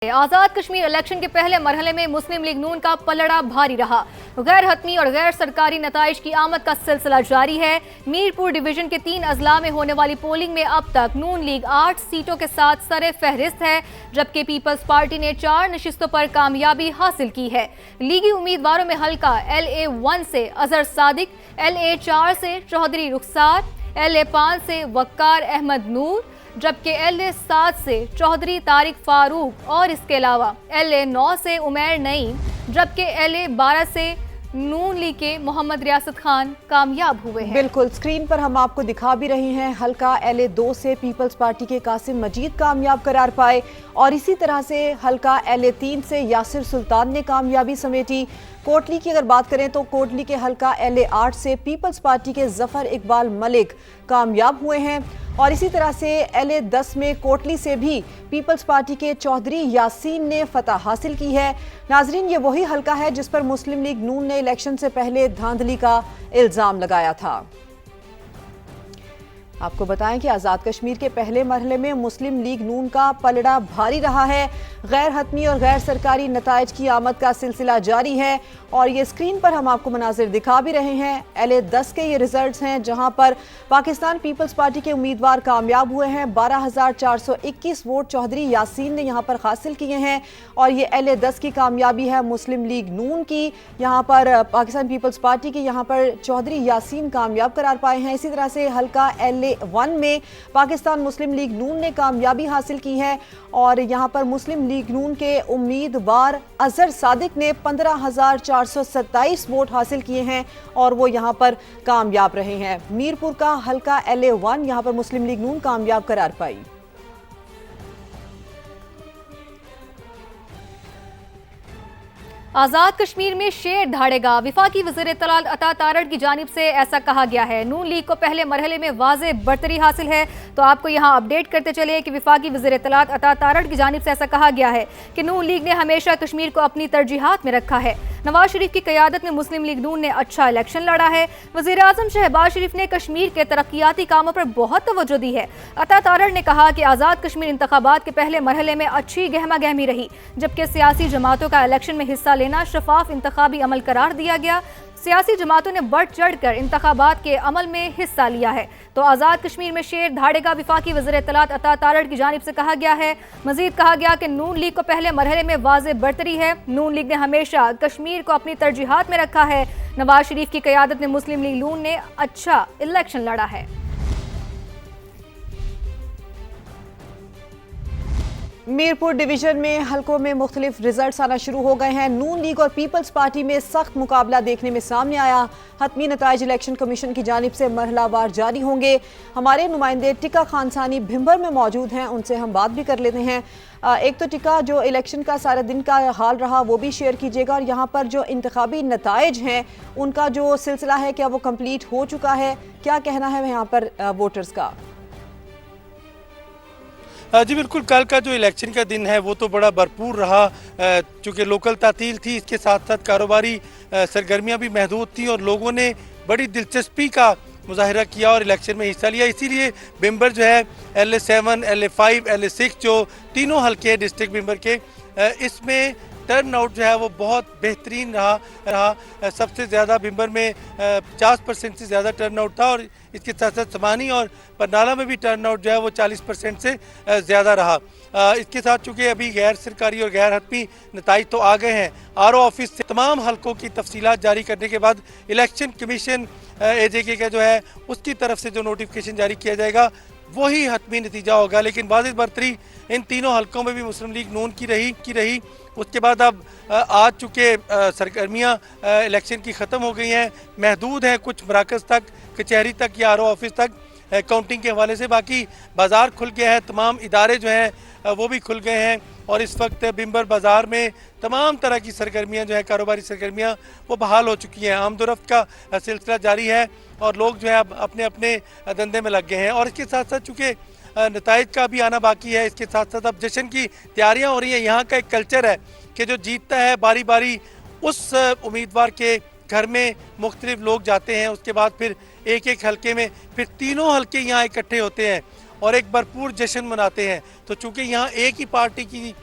आजाद Kashmir election के पहले मरहले में मुस्लिम लीग नून का पलड़ा भारी रहा। गैर हतमी और गैर सरकारी नताइज की आमद का सिलसिला जारी है। मीरपुर डिवीजन के 3 अजला में होने वाली पोलिंग में अब तक नून लीग 8 सीटों के साथ सरे फहरिस्त है, जबकि पीपल्स पार्टी ने 4 नशिस्तों पर कामयाबी हासिल की है। लीगी उम्मीदवारों में हल्का LA1 से अजहर सादिक, LA4 से चौधरी रुखसार, LA5 से वक्कार अहमद नूर, जबकि LA7 से चौधरी तारिक फारूक और इसके अलावा LA9 से उमैर नईम, जबकि LA12 से नून लीग के मोहम्मद रियासत खान कामयाब हुए हैं। बिल्कुल, स्क्रीन पर हम आपको दिखा भी रहे हैं। हल्का LA2 से पीपल्स पार्टी के कासिम मजीद कामयाब करार पाए और इसी तरह से हल्का LA3 से यासिर सुल्तान ने कामयाबी समेटी। कोटली की अगर बात करें तो कोटली के हल्का LA8 से पीपल्स पार्टी के जफर इकबाल मलिक कामयाब हुए हैं और इसी तरह से LA10 में कोटली से भी पीपल्स पार्टी के चौधरी यासीन ने फतह हासिल की है। नाजरीन, ये वही हल्का है जिस पर मुस्लिम लीग नून ने इलेक्शन से पहले धांधली का इल्जाम लगाया था। आपको बताएं कि आज़ाद कश्मीर के पहले मरहले में मुस्लिम लीग नून का पलड़ा भारी रहा है। गैर हतमी और गैर सरकारी नताइज की आमद का सिलसिला जारी है और ये स्क्रीन पर हम आपको मनाजिर दिखा भी रहे हैं। LA10 के ये रिजल्ट्स हैं जहां पर पाकिस्तान पीपल्स पार्टी के उम्मीदवार कामयाब हुए हैं। 12,421 वोट चौधरी यासीन ने यहां पर हासिल किए हैं और ये LA10 की कामयाबी है मुस्लिम लीग नून की। यहाँ पर पाकिस्तान पीपल्स पार्टी की यहाँ पर चौधरी यासीन कामयाब करार पाए हैं। इसी तरह से हल्का LA1 में पाकिस्तान मुस्लिम लीग नून ने कामयाबी हासिल की है और यहाँ पर मुस्लिम लीग नून के उम्मीदवार अजहर सादिक ने 15,427 वोट हासिल किए हैं और वो यहाँ पर कामयाब रहे हैं। मीरपुर का हल्का LA1 यहाँ पर मुस्लिम लीग नून कामयाब करार पाई। आजाद कश्मीर में शेर धाड़ेगा, विफाकी वज़ीर इत्तलात अता तारड़ की जानिब से ऐसा कहा गया है। नून लीग को पहले मरहले में वाज़े बरतरी हासिल है, तो आपको यहाँ अपडेट करते चले कि विफाकी वज़ीर इत्तलात अता तारड़ की जानिब से ऐसा कहा गया है कि नून लीग ने हमेशा कश्मीर को अपनी तरजीहात में रखा है। नवाज शरीफ की क़यादत में मुस्लिम लीग नून ने अच्छा इलेक्शन लड़ा है। वज़ीर आज़म शहबाज शरीफ ने कश्मीर के तरक्याती कामों पर बहुत तवज्जो दी है। अता तारड़ ने कहा कि आज़ाद कश्मीर इंतखाबात के पहले मरहले में अच्छी गहमा गहमी रही, जबकि सियासी जमातों का इलेक्शन में हिस्सा लेना शफाफ इंतखाबी अमल करार दिया गया। सियासी जमातों ने बढ़ चढ़कर इंतखाबात के अमल में हिस्सा लिया है। तो आज़ाद कश्मीर में शेर धाड़ेगा, विफाकी वज़ीर इत्तलात अता तारड़ की जानिब से कहा गया है। मजीद कहा गया कि नून लीग को पहले मरहले में वाज़े बरतरी है। नून लीग ने हमेशा कश्मीर को अपनी तरजीहात में रखा है। नवाज शरीफ की क़यादत में मुस्लिम लीग नून ने अच्छा इलेक्शन लड़ा है। मीरपुर डिवीजन में हल्कों में मुख्तलिफ रिजल्ट्स आना शुरू हो गए हैं। नून लीग और पीपल्स पार्टी में सख्त मुकाबला देखने में सामने आया। हतमी नताइज इलेक्शन कमीशन की जानिब से मरहलावार जारी होंगे। हमारे नुमाइंदे टिका खानसानी भिम्बर में मौजूद हैं, उनसे हम बात भी कर लेते हैं। एक तो टिका, जो इलेक्शन का सारा दिन का हाल रहा वो भी शेयर कीजिएगा और यहाँ पर जो इंतखाबी नताइज हैं उनका जो सिलसिला है क्या वो कम्प्लीट हो चुका है, क्या कहना है यहाँ पर वोटर्स का? जी बिल्कुल, कल का जो इलेक्शन का दिन है वो तो बड़ा भरपूर रहा। चूँकि लोकल तातील थी, इसके साथ साथ कारोबारी सरगर्मियाँ भी महदूद थी और लोगों ने बड़ी दिलचस्पी का मुजाहिरा किया और इलेक्शन में हिस्सा लिया। इसीलिए बिम्बर जो है LA7, LA5, LA6 जो तीनों हल्के हैं डिस्ट्रिक्ट बिम्बर के, इसमें टर्न आउट जो है वो बहुत बेहतरीन रहा। सबसे ज़्यादा बिम्बर में 50% से ज़्यादा टर्न आउट था और इसके साथ साथ समानी और परनाला में भी टर्न आउट जो है वो 40% से ज़्यादा रहा। इसके साथ चूँकि अभी गैर सरकारी और गैर हतमी नताइज तो आ गए हैं, RO ऑफिस से तमाम हल्कों की तफसीलात जारी करने के बाद इलेक्शन कमीशन AJK का जो है उसकी तरफ से जो नोटिफिकेशन जारी किया जाएगा वही हतमी नतीजा होगा। लेकिन वाज़ेह बरतरी इन तीनों हल्कों में भी मुस्लिम लीग नून की रही। उसके बाद अब आज चूँकि सरगर्मियाँ इलेक्शन की ख़त्म हो गई हैं, महदूद हैं कुछ मराकज़ तक, कचहरी तक या RO ऑफिस तक काउंटिंग के हवाले से, बाकी बाज़ार खुल गया है, तमाम इदारे जो हैं वो भी खुल गए हैं और इस वक्त बिम्बर बाज़ार में तमाम तरह की सरगर्मियाँ जो है, कारोबारी सरगर्मियाँ वो बहाल हो चुकी हैं। आमदोरफ्त का सिलसिला जारी है और लोग जो है अब अपने अपने धंधे में लग गए हैं और इसके साथ साथ चूँकि नताइज का भी आना बाकी है, इसके साथ साथ अब जश्न की तैयारियाँ हो रही हैं। यहाँ का एक कल्चर है कि जो जीतता है बारी बारी उस उम्मीदवार के घर में मुख्तलिफ लोग जाते हैं, उसके बाद फिर एक एक हल्के में फिर तीनों हल्के यहाँ इकट्ठे होते हैं और एक भरपूर जश्न मनाते हैं। तो चूँकि यहाँ एक ही पार्टी की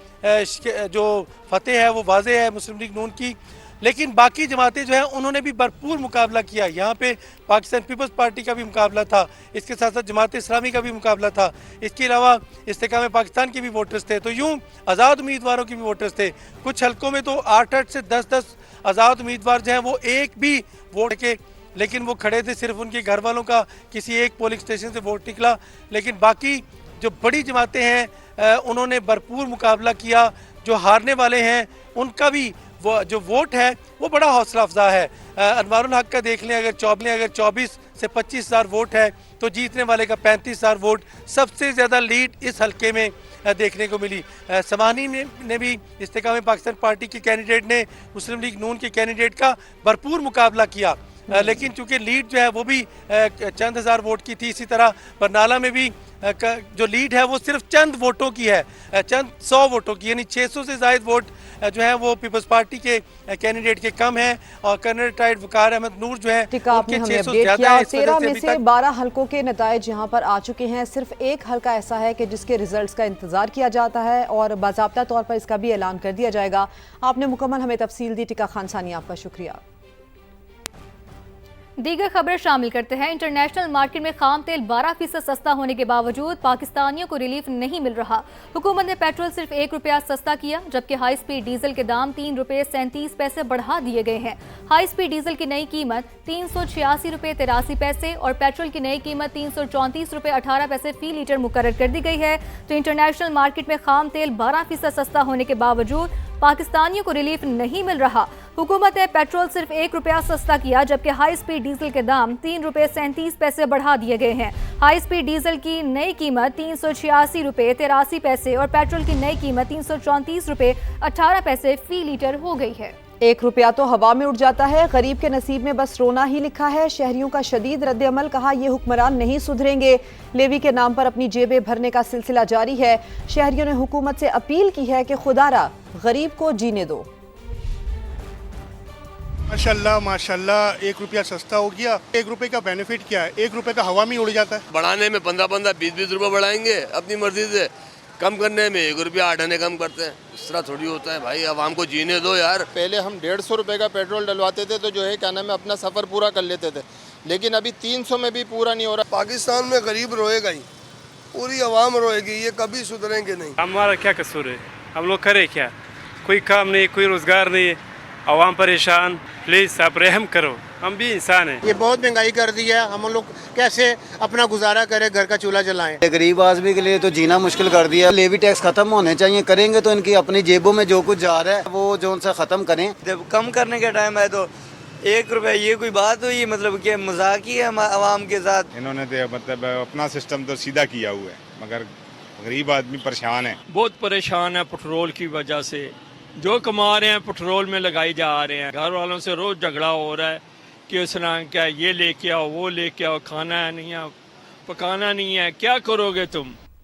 जो फतेह है वो वाज़ेह है मुस्लिम लीग नून की। लेकिन बाकी जमातें जो हैं उन्होंने भी भरपूर मुकाबला किया। यहाँ पे पाकिस्तान पीपल्स पार्टी का भी मुकाबला था, इसके साथ साथ जमात इस्लामी का भी मुकाबला था, इसके अलावा इस्तेकाम पाकिस्तान के भी वोटर्स थे। तो यूँ आज़ाद उम्मीदवारों के भी वोटर्स थे। कुछ हलकों में तो 8-8 से 10-10 आज़ाद उम्मीदवार जो हैं वो एक भी वोट के, लेकिन वो खड़े थे, सिर्फ उनके घर वालों का किसी एक पोलिंग स्टेशन से वोट निकला। लेकिन बाकी जो बड़ी जमातें हैं उन्होंने भरपूर मुकाबला किया। जो हारने वाले हैं उनका भी वो जो वोट है वो बड़ा हौसला अफजा है। अनवारुल हक का देख लें, अगर 24 से 25,000 वोट है तो जीतने वाले का 35,000 वोट। सबसे ज़्यादा लीड इस हलके में देखने को मिली। समानी ने भी इस्तेकाम पाकिस्तान पार्टी के कैंडिडेट ने मुस्लिम लीग नून के कैंडिडेट का भरपूर मुकाबला किया, लेकिन चूंकि लीड जो है वो भी चंद हज़ार वोट की थी। इसी तरह बरनाला में भी जो लीड है वो सिर्फ चंद वोटों की है, चंद 100 वोटों की, यानी 600 से ज़ायद वोट जो है वो पीपल्स पार्टी के कैंडिडेट के कम हैं। और कर्नल रिटायर्ड वकार अहमद नूर जो है आपने हमें अपडेट किया। 13 में से 12 हलकों के नताइज यहाँ पर आ चुके हैं। सिर्फ एक हलका ऐसा है कि जिसके रिजल्ट्स का इंतजार किया जाता है और बाज़ाब्ता तौर पर इसका भी ऐलान कर दिया जाएगा। आपने मुकम्मल हमें तफसील दी। टिका खान सानी, आपका शुक्रिया। दीगर खबर शामिल करते हैं। इंटरनेशनल मार्केट में खाम तेल 12% सस्ता होने के बावजूद पाकिस्तानियों को रिलीफ नहीं मिल रहा। हुकूमत ने पेट्रोल सिर्फ 1 रुपया सस्ता किया, जबकि हाई स्पीड डीजल के दाम 3 रुपये 37 पैसे बढ़ा दिए गए हैं। हाई स्पीड डीजल की नई कीमत 386 रुपये 83 पैसे और पेट्रोल की नई कीमत 334 रुपये 18 पैसे फी लीटर मुकर्रर कर दी गई है। तो इंटरनेशनल मार्केट में खाम तेल 12% सस्ता होने के बावजूद पाकिस्तानियों को रिलीफ नहीं मिल रहा। हुकूमत ने पेट्रोल सिर्फ 1 रुपया सस्ता किया, जबकि हाई स्पीड डीजल के दाम 3 रुपये 37 पैसे बढ़ा दिए गए हैं। हाई स्पीड डीजल की नई कीमत 386 रुपये 83 पैसे और पेट्रोल की नई कीमत 334 रुपये 18 पैसे फी लीटर हो गई है। 1 रुपया तो हवा में उड़ जाता है। गरीब के नसीब में बस रोना ही लिखा है। शहरियों का शदीद रद्द-ए-अमल। कहा ये हुक्मरान नहीं सुधरेंगे। लेवी के नाम पर अपनी जेबें भरने का सिलसिला जारी है। शहरियों ने हुकूमत से अपील की है कि खुदारा गरीब को जीने दो। माशाल्लाह माशाल्लाह, 1 रुपया सस्ता हो गया। 1 रुपये का बेनिफिट क्या है? 1 रुपये तो हवा में उड़ जाता है। बढ़ाने में 15-15, 20-20 रुपये बढ़ाएंगे अपनी मर्जी से, कम करने में 1 रुपया 8 आने कम करते हैं। इस तरह थोड़ी होता है भाई, आवाम को जीने दो यार। पहले हम 150 रुपये का पेट्रोल डलवाते थे तो जो है क्या नाम है अपना सफ़र पूरा कर लेते थे, लेकिन अभी 300 में भी पूरा नहीं हो रहा। पाकिस्तान में गरीब रोएगा ही, पूरी आवाम रोएगी, ये कभी सुधरेंगे नहीं। हमारा क्या कसूर है? हम लोग करें क्या? कोई काम नहीं, कोई रोजगार नहीं, आवाम परेशान। प्लीज आप रहम करो, हम भी इंसान हैं। ये बहुत महंगाई कर दी है, हम लोग कैसे अपना गुजारा करें, घर का चूल्हा जलाएं। गरीब आदमी के लिए तो जीना मुश्किल कर दिया। लेवी टैक्स खत्म होने चाहिए, करेंगे तो इनकी अपनी जेबों में जो कुछ जा रहा है वो जो उनसे खत्म करें। जब कम करने का टाइम है तो 1 रुपया, ये कोई बात हुई? मतलब कि मजाक ही है आवाम के साथ। इन्होंने तो मतलब अपना सिस्टम तो सीधा किया हुआ है, मगर गरीब आदमी परेशान है, बहुत परेशान है पेट्रोल की वजह से। जो कमा रहे हैं पेट्रोल में लगाई जा रहे हैं। घर वालों से रोज झगड़ा हो रहा है कि उसने क्या ये लेके आओ, वो लेके आओ, खाना है नहीं है, पकाना नहीं है, क्या करोगे तुम?